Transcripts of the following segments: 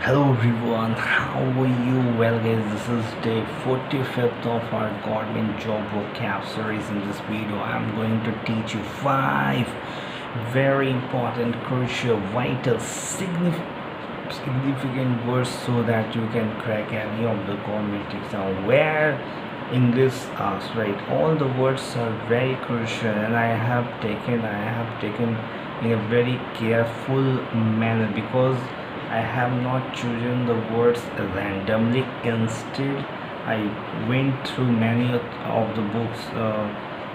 Hello everyone, how are you? Well guys, this is day 45th of our government job vocab series. In this video, I'm going to teach you 5 very important, crucial, vital, significant words so that you can crack any of the government exam where English asks, right? All the words are very crucial and I have taken in a very careful manner because I have not chosen the words randomly. Instead, I went through many of the books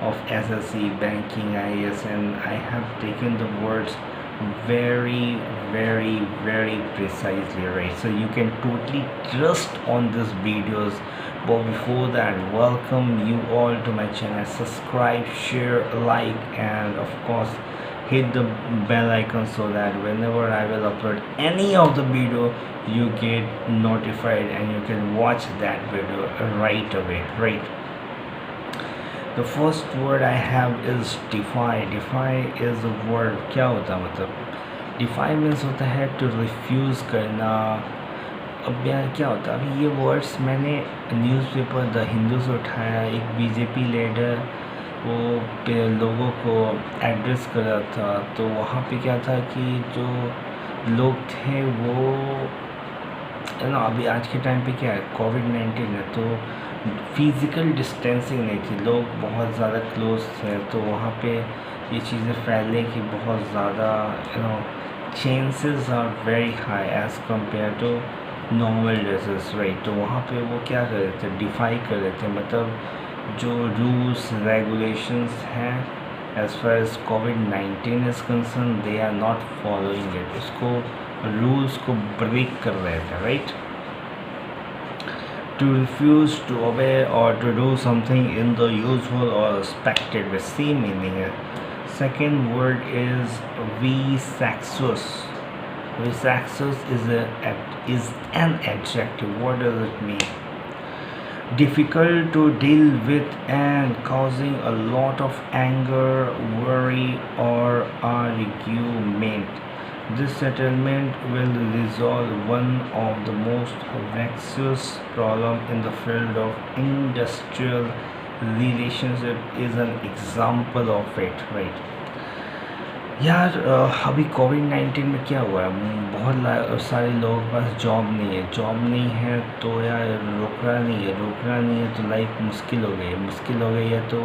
of SSC, banking, IAS, and I have taken the words very, very, very precisely, right? So you can totally trust on these videos. But before that, welcome you all to my channel. Subscribe, share, like, and of course hit the bell icon so that whenever I will upload any of the video you get notified and you can watch that video right away, right? The first word I have is defy. Defy is a word. क्या होता है मतलब defy means होता है to refuse करना. अब यार क्या होता है, अभी ये वर्ड्स मैंने न्यूज़पेपर द हिंदू से उठाया. एक बीजेपी लीडर वो लोगों को एड्रेस कर रहा था, तो वहाँ पे क्या था कि जो लोग थे वो अभी आज के टाइम पे क्या है, कोविड-19 है, तो फिज़िकल डिस्टेंसिंग नहीं थी, लोग बहुत ज़्यादा क्लोज थे, तो वहाँ पे ये चीज़ें फैलने की बहुत ज़्यादा chances are very high as compare to normal dresses, right? तो वहाँ पे वो क्या कर रहे थे, डिफाई कर रहे थे, मतलब जो रूल्स रेगुलेशंस हैं एज़ फार एज कोविड-19 is concern, they are not following it. उसको रूल्स को ब्रेक कर रहे थे, right? To refuse to obey or to do something in the usual or expected with same meaning. Second word is vexatious. Vexatious is an adjective. What does it mean? Difficult to deal with and causing a lot of anger, worry, or argument. This settlement will resolve one of the most vexatious problems in the field of industrial relationship. Is an example of it, right? यार अभी कोविड-19 में क्या हुआ है, बहुत सारे लोगों के पास जॉब नहीं है तो यार रोकना नहीं है तो लाइफ मुश्किल हो गई है, तो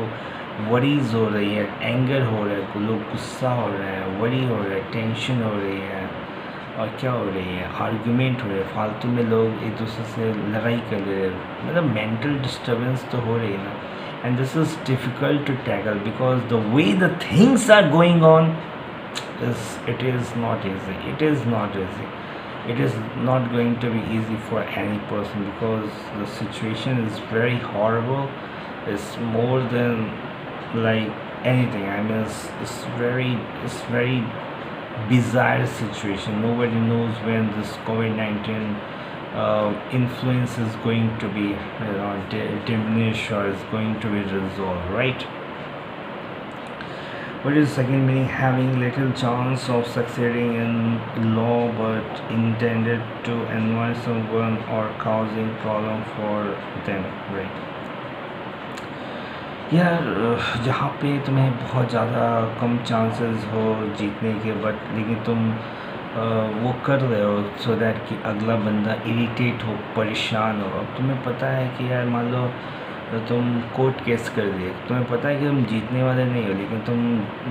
वरीज हो रही है, एंगर हो रहा है, लोग गुस्सा हो रहे हैं, वरी हो रहा है, टेंशन हो रही है, और क्या हो रही है, आर्गुमेंट हो रहे हैं, फालतू में लोग एक दूसरे से लड़ाई कर रहे हैं, मतलब मेंटल डिस्टर्बेंस तो हो रही है ना. And this is difficult to tackle because the way the things are going on it is not easy. It is not easy. It is not going to be easy for any person because the situation is very horrible. It's more than like anything. I mean, it's very bizarre situation. Nobody knows when this COVID-19 influence is going to be diminished or is going to be resolved, right? What is second meaning? Having little chance of succeeding in law but intended to annoy someone or causing problem for them, right? यार जहाँ पे तुम्हें बहुत ज़्यादा कम chances हो जीतने के, but लेकिन तुम वो कर रहे हो सो दैट कि अगला बंदा इरिटेट हो, परेशान हो. अब तुम्हें पता है कि यार मान लो तो तुम कोर्ट केस कर दिए, तुम्हें पता है कि तुम जीतने वाले नहीं हो, लेकिन तुम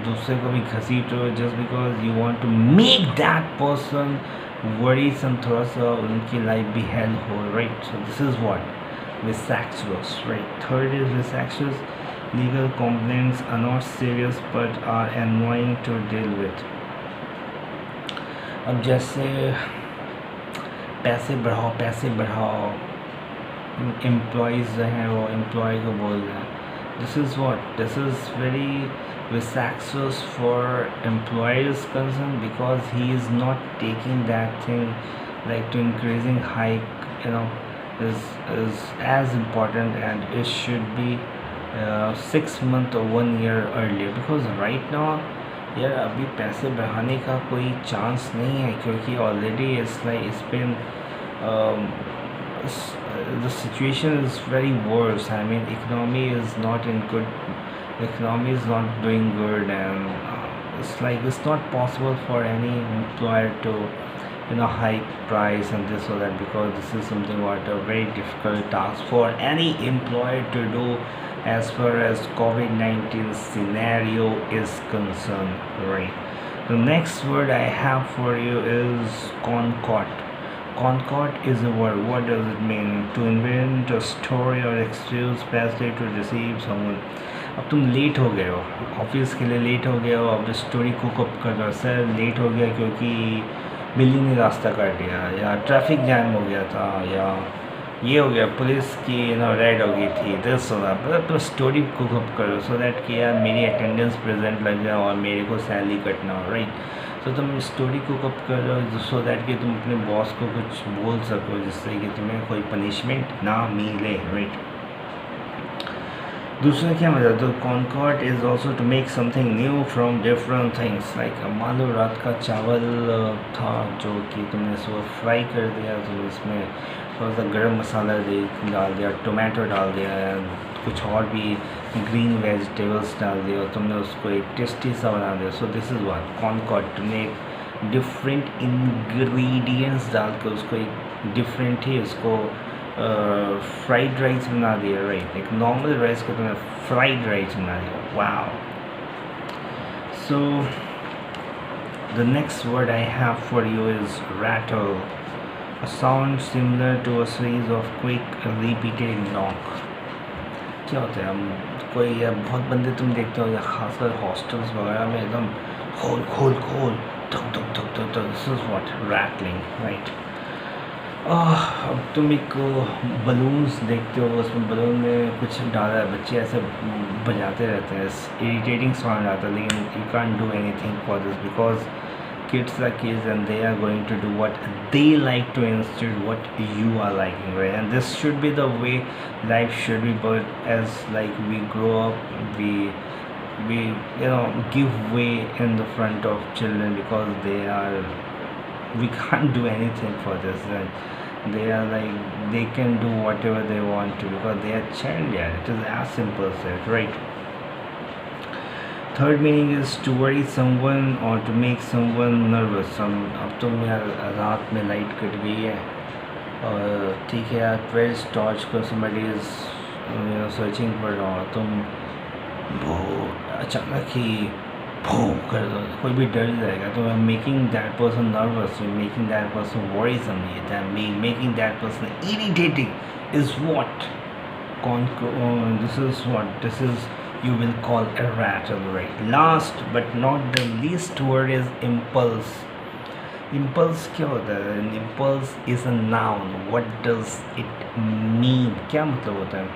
दूसरे को भी घसीट हो just because you want to make that person worrisome, थोड़ा सा उनकी लाइफ भी हेल्प हो, right? So this is what vexatious, right? Third is vexatious. Legal complaints are not serious but are annoying to deal with. अब जैसे पैसे बढ़ाओ, employees जो हैं वो एम्प्लॉय को बोल रहे हैं. This is very vexatious for employers concerned because he is not taking that thing like to increasing hike, is as important, and it should be 6 months or 1 year earlier, because right now यार अभी पैसे बढ़ाने का कोई chance नहीं है, क्योंकि already it's like it's been the situation is very worse. I mean, economy is not in good. Economy is not doing good, and it's like it's not possible for any employer to, hike price and this or that, because this is something what a very difficult task for any employer to do, as far as COVID-19 scenario is concerned. Right. The next word I have for you is concord. Concord is a word. What does it mean? To invent a story or excuse specially to deceive someone. अब तुम late हो गए हो, office के लिए late हो गए हो, अब स्टोरी कुक अप कर रहे हो, सर लेट हो गया क्योंकि बिल्ली ने रास्ता काट दिया, या ट्रैफिक जैम हो गया था, या ये हो गया, पुलिस की रेड हो गई थी, दिस हो रहा, मतलब तुम स्टोरी कुक अप करो सो दैट कि यार मेरी अटेंडेंस प्रेजेंट लग जाए और मेरे को सैलरी कटना हो, राइट। तो तुम स्टोरी कुक अप करो सो दैट कि तुम अपने बॉस को कुछ बोल सको, जिससे कि तुम्हें कोई पनिशमेंट ना मिले, राइट। दूसरा क्या मतलब, तो concoct is also to make something new from different things. Like मान लो रात का चावल था जो कि तुमने सुबह फ्राई कर दिया, तो इसमें थोड़ा सा गर्म मसाला डाल दिया, टोमेटो डाल दिया, कुछ और भी ग्रीन वेजिटेबल्स डाल दिया और तुमने उसको एक टेस्टी सा बना दिया। So this is what concoct. तुमने एक डिफरेंट इंग्रेडिएंट्स डाल कर उसको एक डिफरेंट ही उसको फ्राइड राइस बना दिया, राइट। एक नॉर्मल राइस को तुमने फ्राइड राइस बना दिया, wow. So the next word I have for you is rattle, a sound similar to a series of quick repeated knock। क्या होता है, हम कोई या बहुत बंदे तुम देखते हो, या खासकर हॉस्टल्स वगैरह में एकदम खोल खोल खोल धक धक धक धक धक, this is what rattling, right. अब तुम एक बलून्स देखते हो, उसमें बलून में कुछ डाला है, बच्चे ऐसे बजाते रहते हैं, इरिटेटिंग साउंड आता है, लेकिन you can't do anything for this because kids are kids and they are going to do what they like to instead what you are liking, right? And this should be the way life should be, but as like we grow up, we give way in the front of children because we can't do anything for this, and they are like they can do whatever they want to because they are child, yeah, it is as simple as that, right? Third meaning is to worry someone और to make someone nervous. अब तुम यार रात में light cut गई है और ठीक है यार, ट्वेल्व टॉर्च को समबडी इज़ सर्चिंग फॉर, और तुम वो अचानक ही भो कर दो, कोई भी डर जाएगा, तो making that person nervous, making that person worrisome, making that person irritating is what this is you will call a rattle, right? Last but not the least word is impulse. Impulse क्या होता है? Impulse is a noun. What does it mean? क्या मतलब होता है?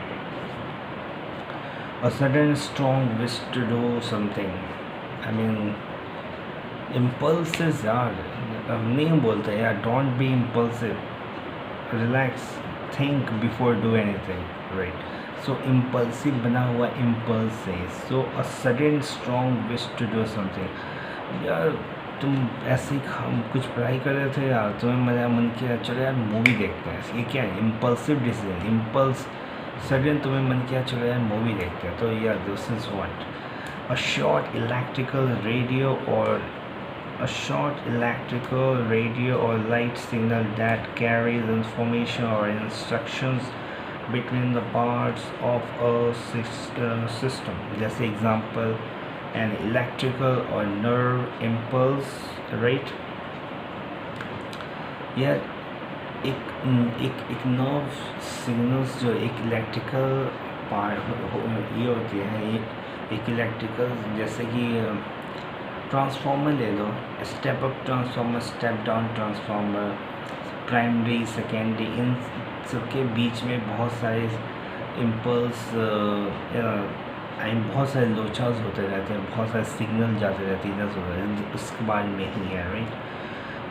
A sudden strong wish to do something. I mean, impulse is यार, नहीं बोलते यार, don't be impulsive. Relax, think before do anything, right? So impulsive बना हुआ impulse से, so a sudden strong wish to do something। यार तुम ऐसे ही हम कुछ पढ़ाई कर रहे थे यार, तुम्हें मेरा मन किया चलो यार मूवी देखते हैं, ये क्या है? इम्पल्सिव डिसीजन, इम्पल्स, सडन तुम्हें मन किया चलो यार मूवी देखते हैं, तो यार this is what a short electrical radio or light signal that carries information or instructions between the parts of a system, जैसे example an electrical or nerve impulse, right? यार एक नर्व सिग्नल्स जो एक electrical part ये होती है, एक electrical, जैसे कि ट्रांसफार्मर ले लो, step up transformer, step down transformer, primary secondary, इन सबके बीच में बहुत सारे इम्पल्स बहुत सारे लोचास होते रहते हैं, बहुत सारे सिग्नल जाते रहते हैं, उसके बाद में ही है, right.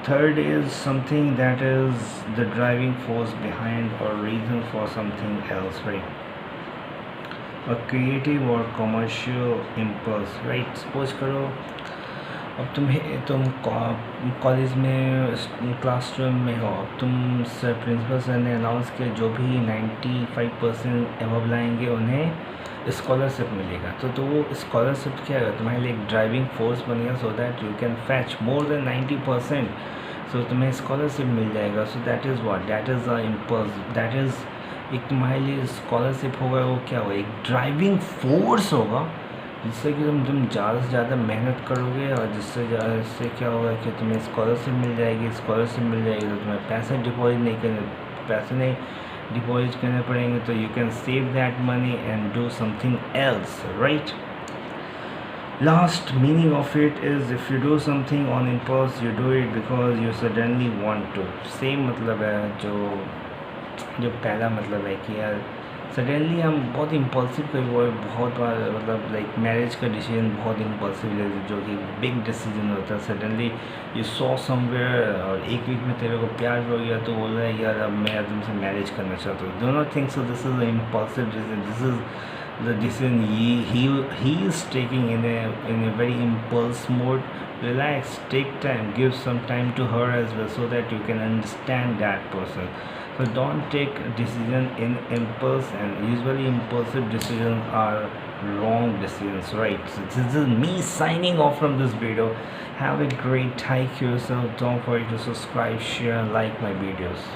Third is something that is the driving force behind और reason for something else, right. a creative or commercial impulse, right? Suppose करो अब तुम कॉलेज में क्लास 12 में हो, अब तुम सर प्रिंसिपल सर ने अनाउंस किया जो भी 95% एबव लाएंगे उन्हें स्कॉलरशिप मिलेगा। तो वो स्कॉलरशिप क्या है, तुम्हारे लिए एक ड्राइविंग फोर्स बनेगा so that you can fetch more than 90%। सो तुम्हें स्कॉलरशिप मिल जाएगा। So that is what, that is a impulse, that is एक तुम्हारे लिए स्कॉलरशिप होगा। वो क्या होगा, एक ड्राइविंग फोर्स होगा जिससे कि तुम ज़्यादा से ज़्यादा मेहनत करोगे, और जिससे क्या होगा कि तुम्हें स्कॉलरशिप मिल जाएगी। स्कॉलरशिप मिल जाएगी तो तुम्हें पैसे नहीं डिपॉजिट करने पड़ेंगे, तो you can save that money and do something else, right. Last meaning of it is, if you do something on impulse, you do it because you suddenly want to। Same मतलब है जो जो पहला मतलब है कि यार सडनली हम बहुत इम्पल्सिव कभी वो बहुत बार मतलब लाइक मैरिज का डिसीजन बहुत इम्पल्सिव लेते, जो कि बिग डिसीजन होता है। सडनली यू सॉ समवेयर और एक वीक में तेरे को प्यार हो गया तो बोल रहा है यार अब मैं तुमसे मैरिज करना चाहता हूँ। Do not think so, this is a impulsive decision, this is the decision he is taking in a very impulse mode। Relax, take time, give some time to her as well so that you can understand that person। So don't take decision in impulse, and usually impulsive decisions are wrong decisions, right? So this is me signing off from this video. Have a great time yourself. Don't forget to subscribe, share, like my videos.